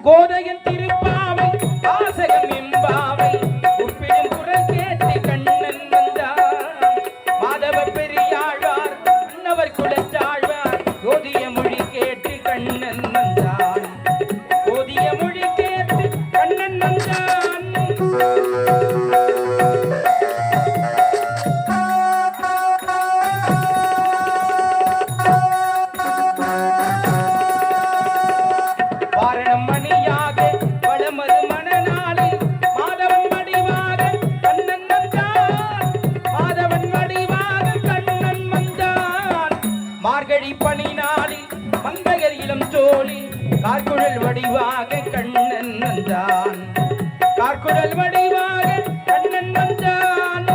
கோதையின் திருப்பாவை வாசகம் எம்பாவை உப்பிடும் குரல் கேட்டு கண்ணன் வந்தார். மாதவ பெரியாழ்வார் அன்னவர் குலச்சாழ்வார் கோதிய மொழி கேட்டு கண்ணன் வந்தான். கோதிய மொழி கேட்டு கண்ணன் வந்தான். மார்கழி பனி நாளில் மங்கையர் இளம் ஜோலி கார்குழல் வடிவாக கண்ணன் வந்தான். கார்குழல் வடிவாக கண்ணன் வந்தான்.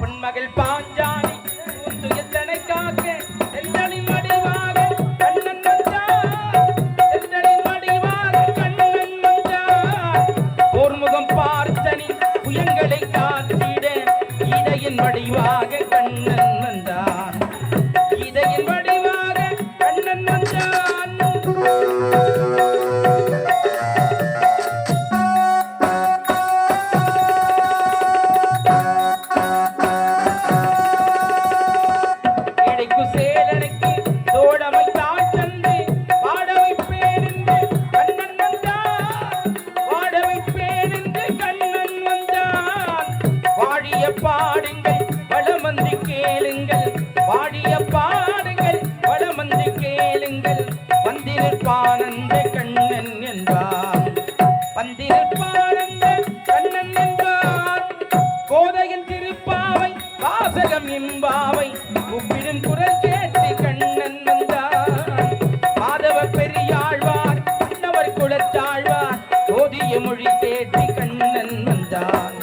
பொன்மகள் பாஞ்சாலி துயத்தனை காக்க வடிவாக கண்ணன் வந்தான். இதையின் வடிவாக கண்ணன் வந்தான். இடைக்கு சேலனுக்கு தோழமை தாழ்த்தந்து வாடவை பேருந்து கண்ணன் வந்தான். வாடவை பேருந்து கண்ணன் வந்தான். வாழிய பாடுங்கள் வளமந்து கேளுங்கள், வாடிய பாடுங்கள் வளமந்து கேளுங்கள். வந்திருப்பானந்த கண்ணன் என்பான். வந்திருப்பானந்த கண்ணன் என்பான். கோதையின் திருப்பாவை வாசகம் எம்பாவை உப்பிடும் குரல் கேட்டு கண்ணன் வந்தான். மாதவ பெரியாழ்வார் அன்னவர் குலத்தாழ்வார் கோதிய மொழி கேட்டு கண்ணன் வந்தான்.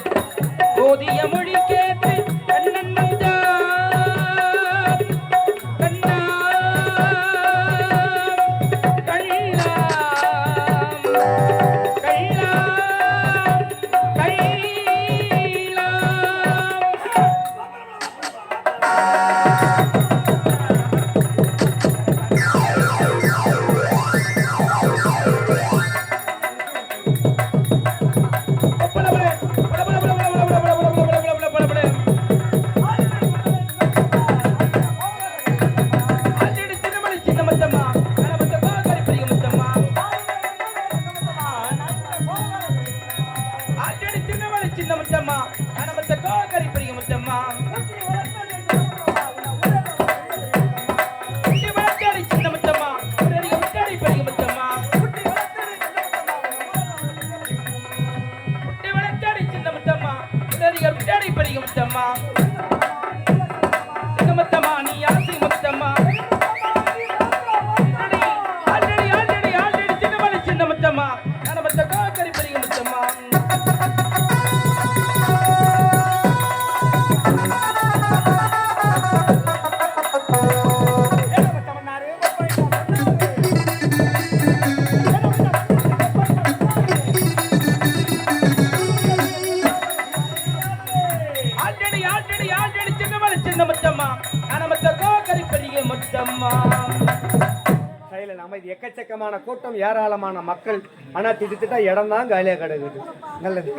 கோதிய மொழி கேட்டு கண்ணன் வந்தான். கண்ணா கள்ளா கள்ளா கள்ளா. பட பட பட பட பட பட பட பட பட பட பட பட. சின்ன முத்தம்மா அனமத்த கோகரி பெரிய முத்தம்மா குட்டி வளர்த்தாடி சின்ன முத்தம்மா பெரிய முத்தாடி பெரிய முத்தம்மா குட்டி வளர்த்தாடி சின்ன முத்தம்மா பெரிய முத்தாடி பெரிய முத்தம்மா சின்ன முத்தம்மா நீ ஆசி முத்தம்மா ஆல்ரெடி சின்ன முத்தம்மா அனமத்த கோகரி பெரிய முத்தம்மா சின்ன முத்தம்மா அனமத்த கோகரி பெரிய முத்தம்மா அமைதி எக்கச்சக்கமான கூட்டம் ஏராளமான மக்கள் ஆனா திட்டத்திட்ட இடம் தான் காலியா கிடக்குது நல்லது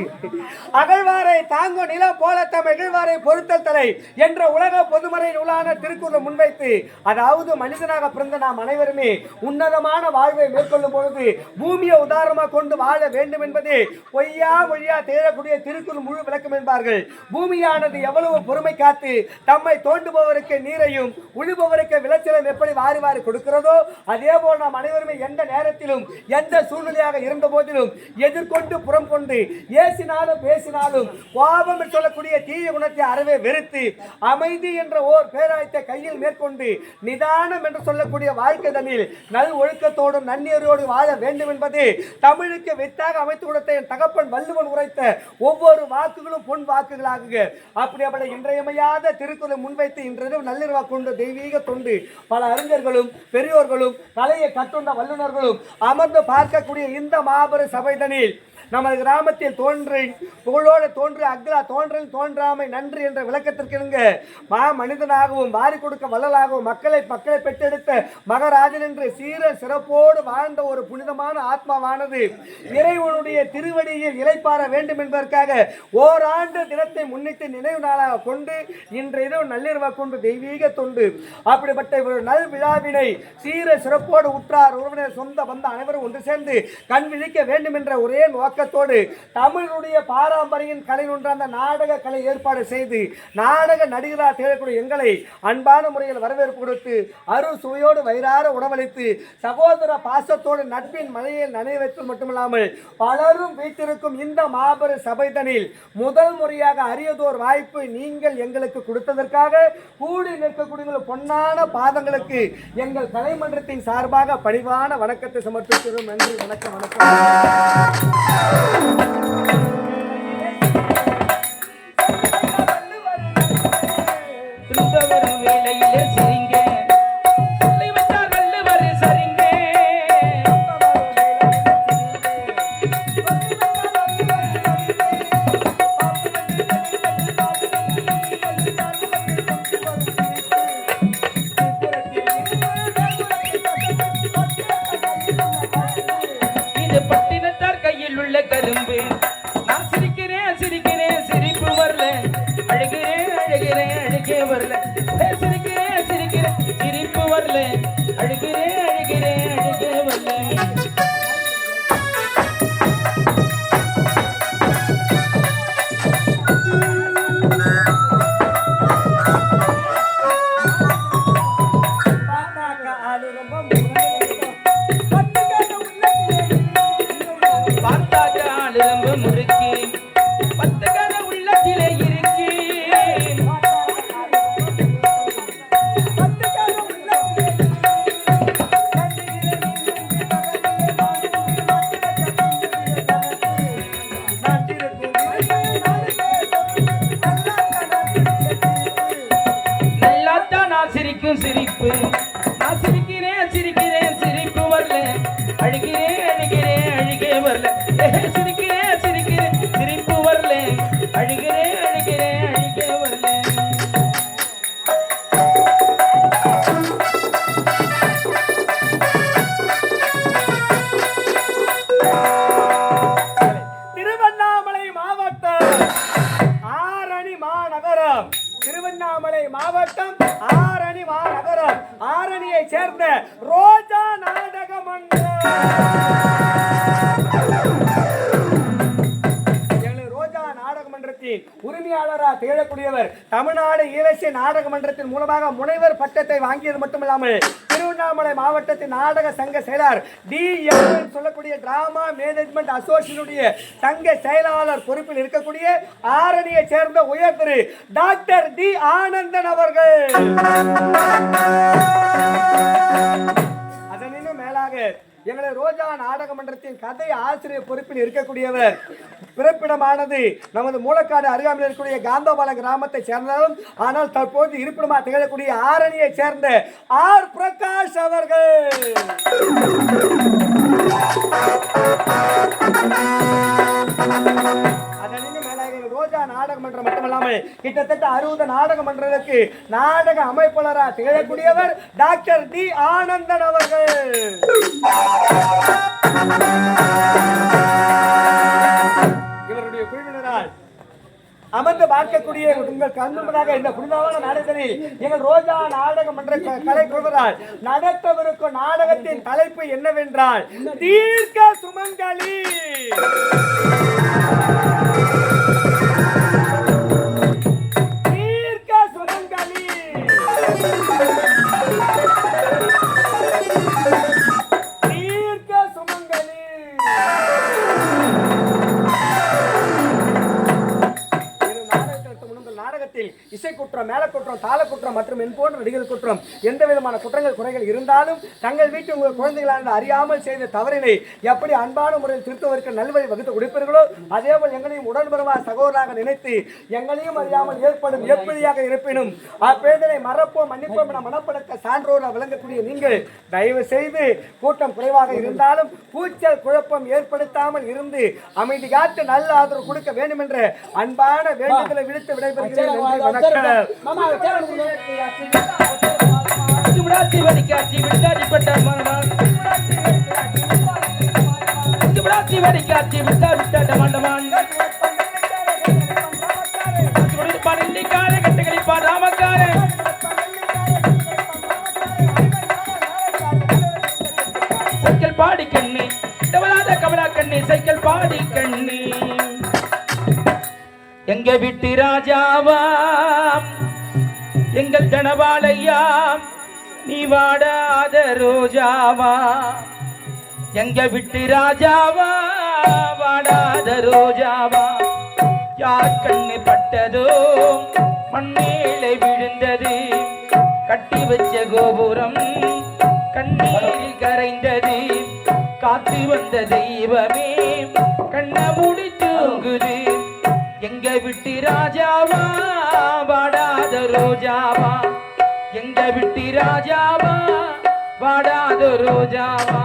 அகழ்வாரை தாங்கும் நிலம் போல தம் எகழ்வாரை பொறுத்தல் தலை என்ற உலக பொதுமறை நூலான திருக்குறளை முன்வைத்து அதாவது மனிதனாக பிறந்த நாம் அனைவருமே உன்னதமான வாழ்வை மேற்கொள்ளும் பொழுது பூமியை உதாரணமாக கொண்டு வாழ வேண்டும் என்பது பொய்யா மொழியா தேடக்கூடிய திருக்குறள் முழு விளக்கம் என்பார்கள். பூமியானது எவ்வளவு பொறுமை காத்து தம்மை தோண்டுபவருக்கு நீரையும் உழுபவருக்கு விளைச்சலும் எப்படி வாரி வாரி கொடுக்கிறதோ அதே போல் நாம் அனைவருமே எந்த நேரத்திலும் எந்த சூழ்நிலையாக இருந்த போதிலும் எதிர்கொண்டு புறம் கொண்டு ஏசினாலும் பேசினாலும் கோபம் சொல்லக்கூடிய தீய குணத்தை அறவே வெறுத்து அமைதி என்ற ஓர் பேராயத்தை கையில் மேற்கொண்டு நிதானம் என்று சொல்லக்கூடிய வாழ்க்கை தண்ணில் நல் ஒழுக்கத்தோடும் நன்னீரோடு வாழ வேண்டும் என்பது தமிழுக்கு வித்தாக அமைத்து கொடுத்த என் தகப்பன் வள்ளுவன் உரைத்த ஒவ்வொரு வாக்குகளும் பொன் வாக்குகளாகுக. அப்படிப்பட்ட இன்றையமையாத திருக்குறளை முன்வைத்து இன்றைய நள்ளிரவா கொண்டு தெய்வீக தொண்டு பல அறிஞர்களும் பெரியோர்களும் கலையை கட்டுண்ட வல்லுநர்களும் அமர்ந்து பார்க்கக்கூடிய இந்த மாபெரும் சபைதனில் நமது கிராமத்தில் தோன்றி புகழோடு தோன்றி அக்லா தோன்றல் தோன்றாமை நன்றி என்ற விளக்கத்திற்கு மா மனிதனாகவும் வாரி கொடுக்க வள்ளலாகவும் மக்களை பெற்றெடுத்த மகராஜன் என்று சீர சிறப்போடு வாழ்ந்த ஒரு புனிதமான ஆத்மாவானது இறைவனுடைய திருவடியில் இளைப்பாற வேண்டும் என்பதற்காக ஓராண்டு தினத்தை முன்னிட்டு நினைவு நாளாக கொண்டு இன்றைய நள்ளிரவாக கொண்டு தெய்வீக தொண்டு அப்படிப்பட்ட ஒரு நல் விழாவினை சீர சிறப்போடு உற்றார் உறவினர் சொந்த பந்த அனைவரும் ஒன்று சேர்ந்து கண் விழிக்க வேண்டும் என்ற ஒரே நோக்கத்தோடு தமிழுடைய பாரம்பரியின் கலை ஒன்றான நாடக கலை ஏற்பாடு செய்து நாடக நடிகராக தேடக்கூடிய எங்களை அன்பான முறையில் வரவேற்பு கொடுத்து அருள் சுவையோடு வயிறார உணவளித்து சகோதர பாசத்தோடு நட்பின் மலையில் நனைய வைத்தது மட்டுமில்லாமல் பலரும் வைத்திருக்கும் இந்த மாபெரும் சபைதனில் முதல் முறையாக அரியதோர் வாய்ப்பு நீங்கள் எங்களுக்கு கொடுத்ததற்காக கூடி நிற்கக்கூடிய பொன்னான பாதங்களுக்கு எங்கள் கலைமன்றத்தின் சார்பாக பணிவான வணக்கத்தை சமர்ப்பிக்கிறோம். நன்றி, வணக்கம், வணக்கம். வேலையிலே சிரிங்க சொல்லி வச்சார் வள்ளுவர் சரிங்க இது பட்டினத்தார் கையில் உள்ள கரும்பு நான் சிரிக்கிறேன் சிரிக்கிறேன் சிரிப்பு வரல அழுகிறேன் அழுகிறேன் அழுகே வரல சிரிக்கிறேன் சிரிக்கிறேன் சிரிப்பு வரல அழுகிறேன் அழுகிறேன் அழுகே வரல பார்த்தாக்க ஆளு ரொம்ப முறுக்கி பத்து கால உள்ளத்திலே இருக்கு நல்லாத்தான் நான் சிரிக்கும் சிரிப்பு நான் சிரிக்கிறேன் சிரிக்கிறேன் சிரிப்பு வரல அழுகிறேன் அழுகிறேன் அழுகே வரல சிரிக்கிறேன் சிரிக்கிறேன் சிரிப்பு வரல அழுகிறேன் அழுகிறேன் அழுகே வரல திருவண்ணாமலை மாவட்டம் ஆரணி மாநகரம் திருவண்ணாமலை மாவட்டம் ஆரணி மாநகரம் ஆரணியை சேர்ந்த ரோஜா நாடக மன்றம் ரோஜா நாடக நாடகத்தின் உரிமையாளராக திகழக்கூடியவர். தமிழ்நாடு ஈழசிய நாடக மன்றத்தின் மூலமாக முனைவர் பட்டத்தை வாங்கியது மட்டுமில்லாமல் திருவண்ணாமலை மாவட்டத்தின் நாடக சங்க செயலாளர் DMN சொல்லக்கூடிய டிராமா மேனேஜ்மெண்ட் அசோசியேஷனுடைய சங்க செயலாளர் பொறுப்பில் இருக்கக்கூடிய ஆரணியை சேர்ந்த உயர் திரு டாக்டர் டி ஆனந்தன் அவர்கள். அதனினும் மேலாக எங்களது ரோஜா நாடக மன்றத்தின் கதை ஆசிரியர் பொறுப்பில் இருக்கக்கூடியவர். பிறப்பிடமானது நமது மூலக்காடு அருகாமையில் இருக்கக்கூடிய காந்தபாலம் கிராமத்தை சேர்ந்தாலும் ஆனால் தற்போது இருப்பிடமாக திகழக்கூடிய ஆரணியை சேர்ந்த R பிரகாஷ் அவர்கள். அதனினும் மேலாக ரோஜா நாடக மன்றம் மட்டுமல்லாமல் கிட்டத்தட்ட 60 நாடக மன்றங்களுக்கு நாடக அமைப்பாளராக திகழக்கூடியவர் டாக்டர் டி ஆனந்தன் அவர்கள். இவருடைய குழுவினரால் அமர்ந்து பார்க்கக்கூடிய உங்கள் கண்முன்பாக இந்த புனிதமான நாடகத்தில் எங்கள் ரோஜா நாடக மன்ற கலை குழுவினரால் நடத்தவிருக்கும் நாடகத்தின் தலைப்பு என்னவென்றால் தீர்க்க சுமங்கலி. இசை குற்றம், மேல குற்றம், தாள குற்றம் மற்றும் என்போன்ற நடிகர் குற்றம் எந்த விதமான குற்றங்கள் குறைகள் இருந்தாலும் தங்கள் வீட்டு உங்கள் குழந்தைகளான அறியாமல் செய்த தவறினை எப்படி அன்பான முறையில் திருத்துவதற்கு நல்வழி வகுத்து கொடுப்பீர்களோ அதேபோல் எங்களையும் உடன்படுவா சகோதராக நினைத்து எங்களையும் அறியாமல் ஏற்படும் எப்படியாக இருப்பினும் அப்பேதனை மறப்போம் மன்னிப்போம் என மனப்படக்க சான்றோராக விளங்கக்கூடிய நீங்கள் தயவு செய்து கூட்டம் குறைவாக இருந்தாலும் கூச்சல் குழப்பம் ஏற்படுத்தாமல் இருந்து அமைதி காத்து நல்ல ஆதரவு கொடுக்க வேண்டும் என்ற அன்பான வேண்டுதலை விடுத்து விடைபெறுகிறேன். சைக்கிள் பாடி கண்ணி கமலா கண்ணி சைக்கிள் பாடி கண்ணி எங்க வீட்டு ராஜாவா எங்கள் தனபாலையா நீ வாடாத ரோஜாவா எங்க வீட்டு ராஜாவா வாடாத ரோஜாவா யார் கண்ணு பட்டதோ மண்ணேலை விழுந்தது கட்டி வச்ச கோபுரம் கண்ணீரில் கரைந்தது காத்து வந்த தெய்வமே கண்ண மூடி தூங்குது எங்க விட்டு ராஜாவா வாடாத ரோஜாவா எங்க விட்டு ராஜாவா வாடாத ரோஜாவா.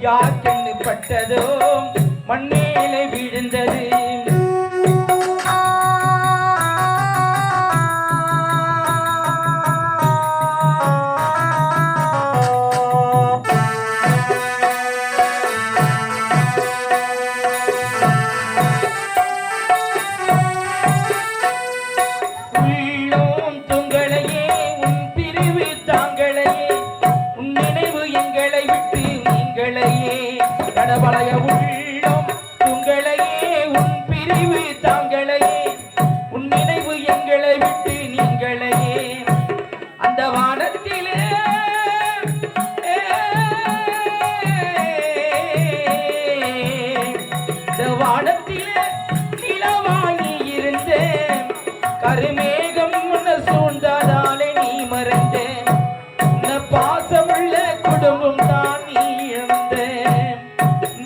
யார் கண்ணு பட்டதோ மண்ணேலை விழுந்தது. உள்ளம் உங்களையே உன் பிரிவு தாங்கள் வானத்திலே நிலவாகி இருந்தேன் கருமேகம் உன்னை சூழ்ந்ததாலே நீ மறைந்தேன் உன்னை பாசமுள்ள குடும்பம் தான் நீ இழந்தேன்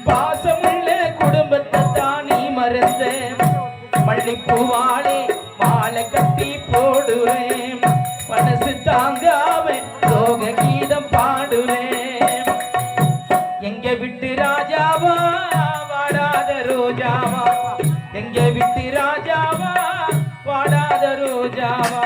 பாசமுள்ள குடும்பத்தை தான் நீ மறந்தேன் மல்லிப்பூவாலே மாலை கட்டி போடுவேன் மனசு தாங்காம சோக கீதம் பாடுவேன் எங்க விட்டு ராஜாவா வாடாத ரோஜாவா எங்க விட்டு ராஜாவா வாடாத ரோஜாவா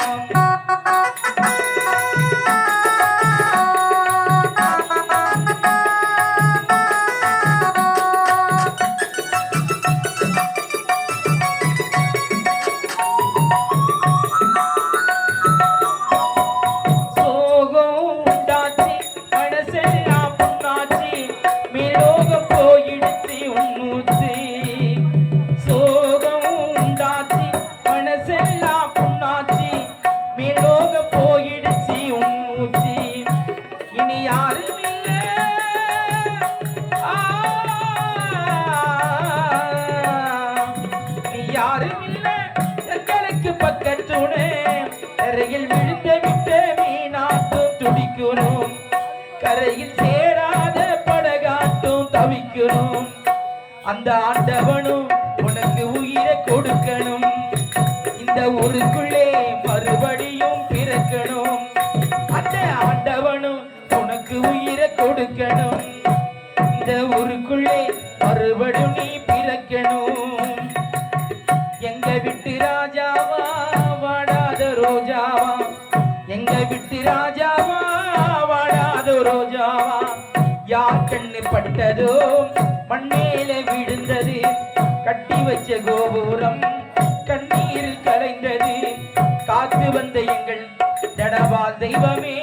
பக்கத்துணே கரையில் விழுந்த விட்டு மீனாட்டும் துடிக்கணும் கரையில் சேராத படகாட்டும் தவிக்கணும் அந்த ஆண்டவனும் உனக்கு உயிரை கொடுக்கணும் இந்த ஊருக்குள்ளே மறுபடியும் பிறக்கணும் அந்த ஆண்டவனும் உனக்கு உயிரை கொடுக்கணும் இந்த ஊருக்குள்ளே மறுபடியும் நீ பிறக்கணும் எங்க விட்டு ராஜாவா வாடாத ரோஜாவா எங்க விட்டு ராஜாவா வாடாத ரோஜாவா யார் கண்ணு பட்டதோ மண்ணேல விழுந்தது கட்டி வச்ச கோபுரம் கண்ணீரில் கலைந்தது காத்து வந்த எங்கள் தடவால் தெய்வமே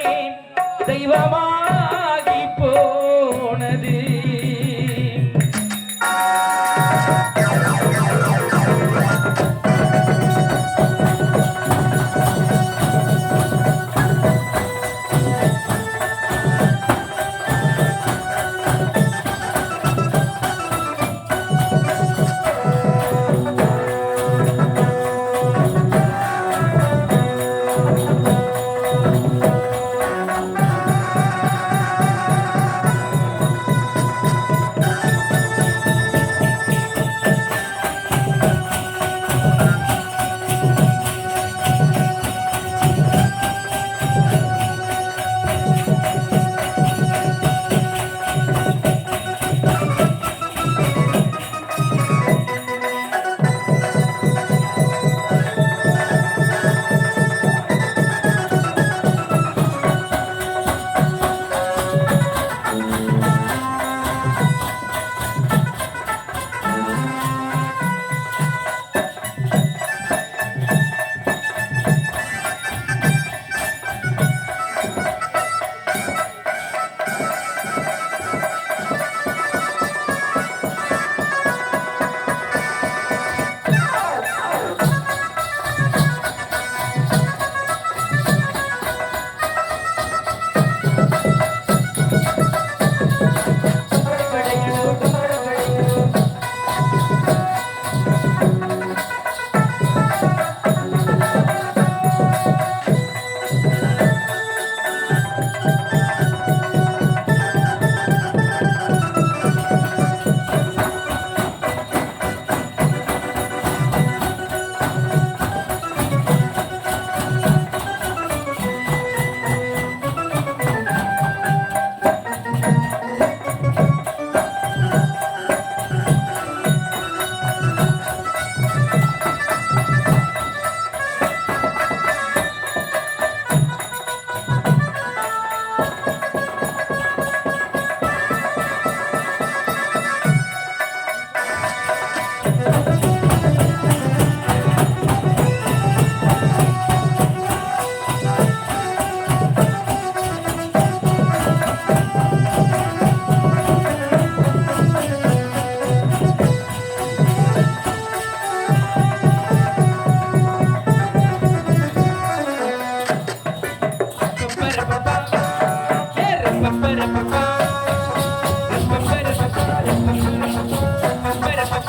தெய்வமாகி போனது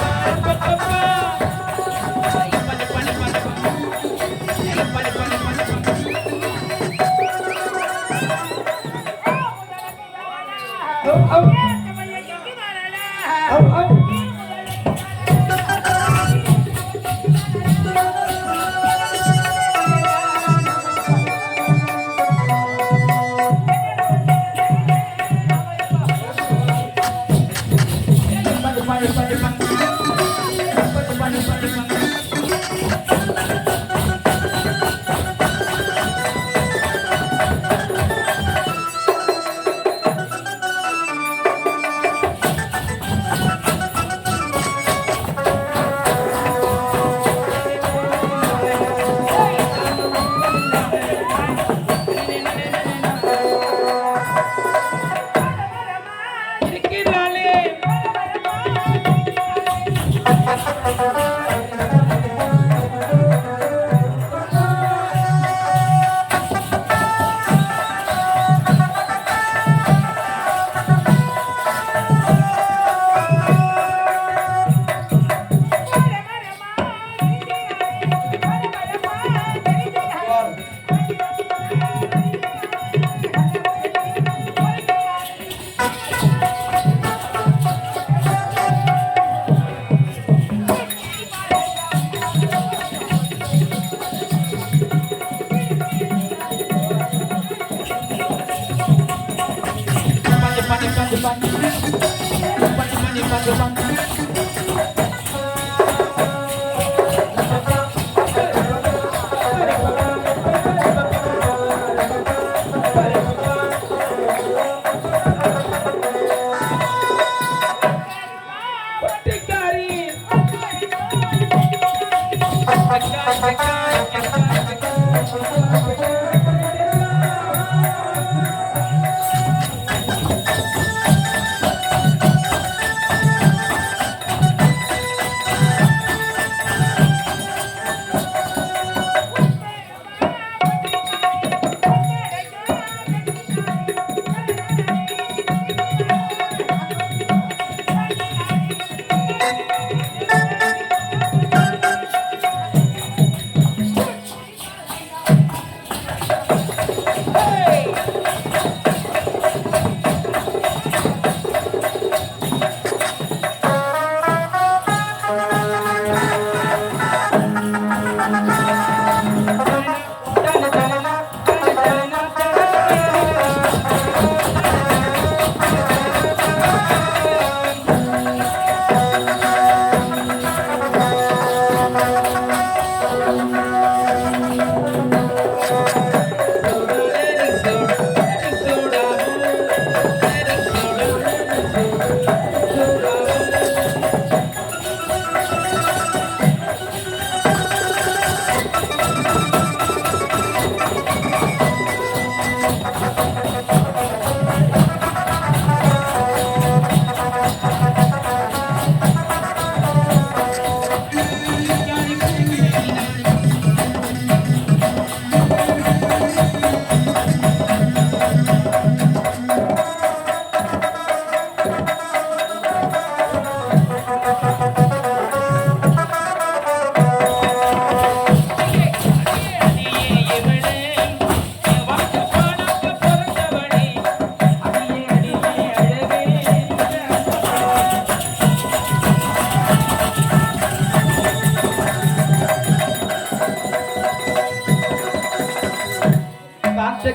Ba-ba-ba-ba-ba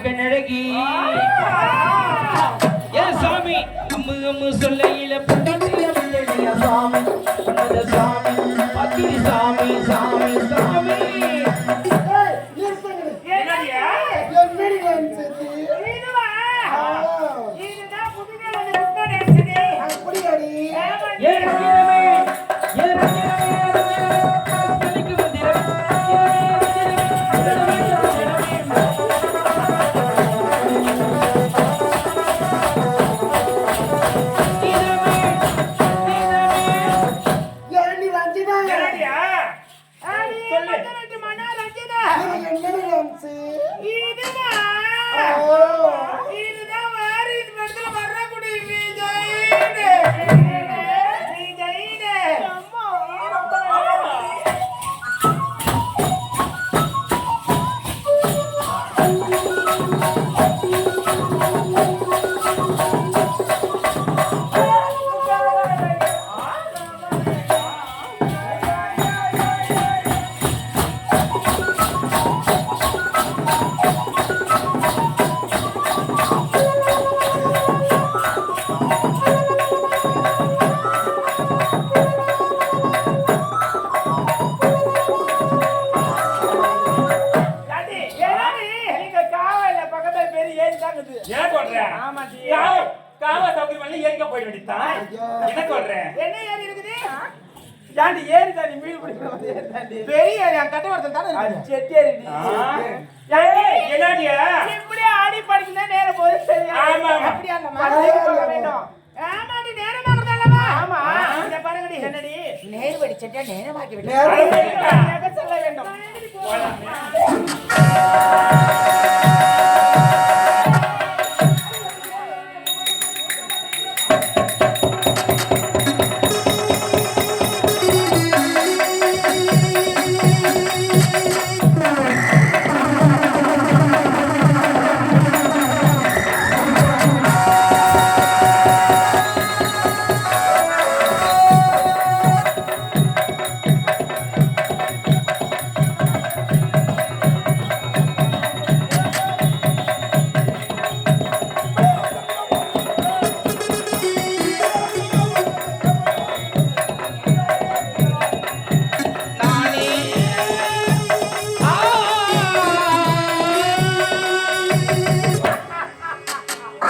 கண்ணழகி ஏ சாமி அம்மு அம்மு சொல்லையில புண்டத்திய முள்ளடிய சாமி உன்னத சாமி பத்திரி சாமி சாமி சாமி நேர்வடி செட்டியா நேரமாக்கி விட்டு சொல்ல வேண்டும்.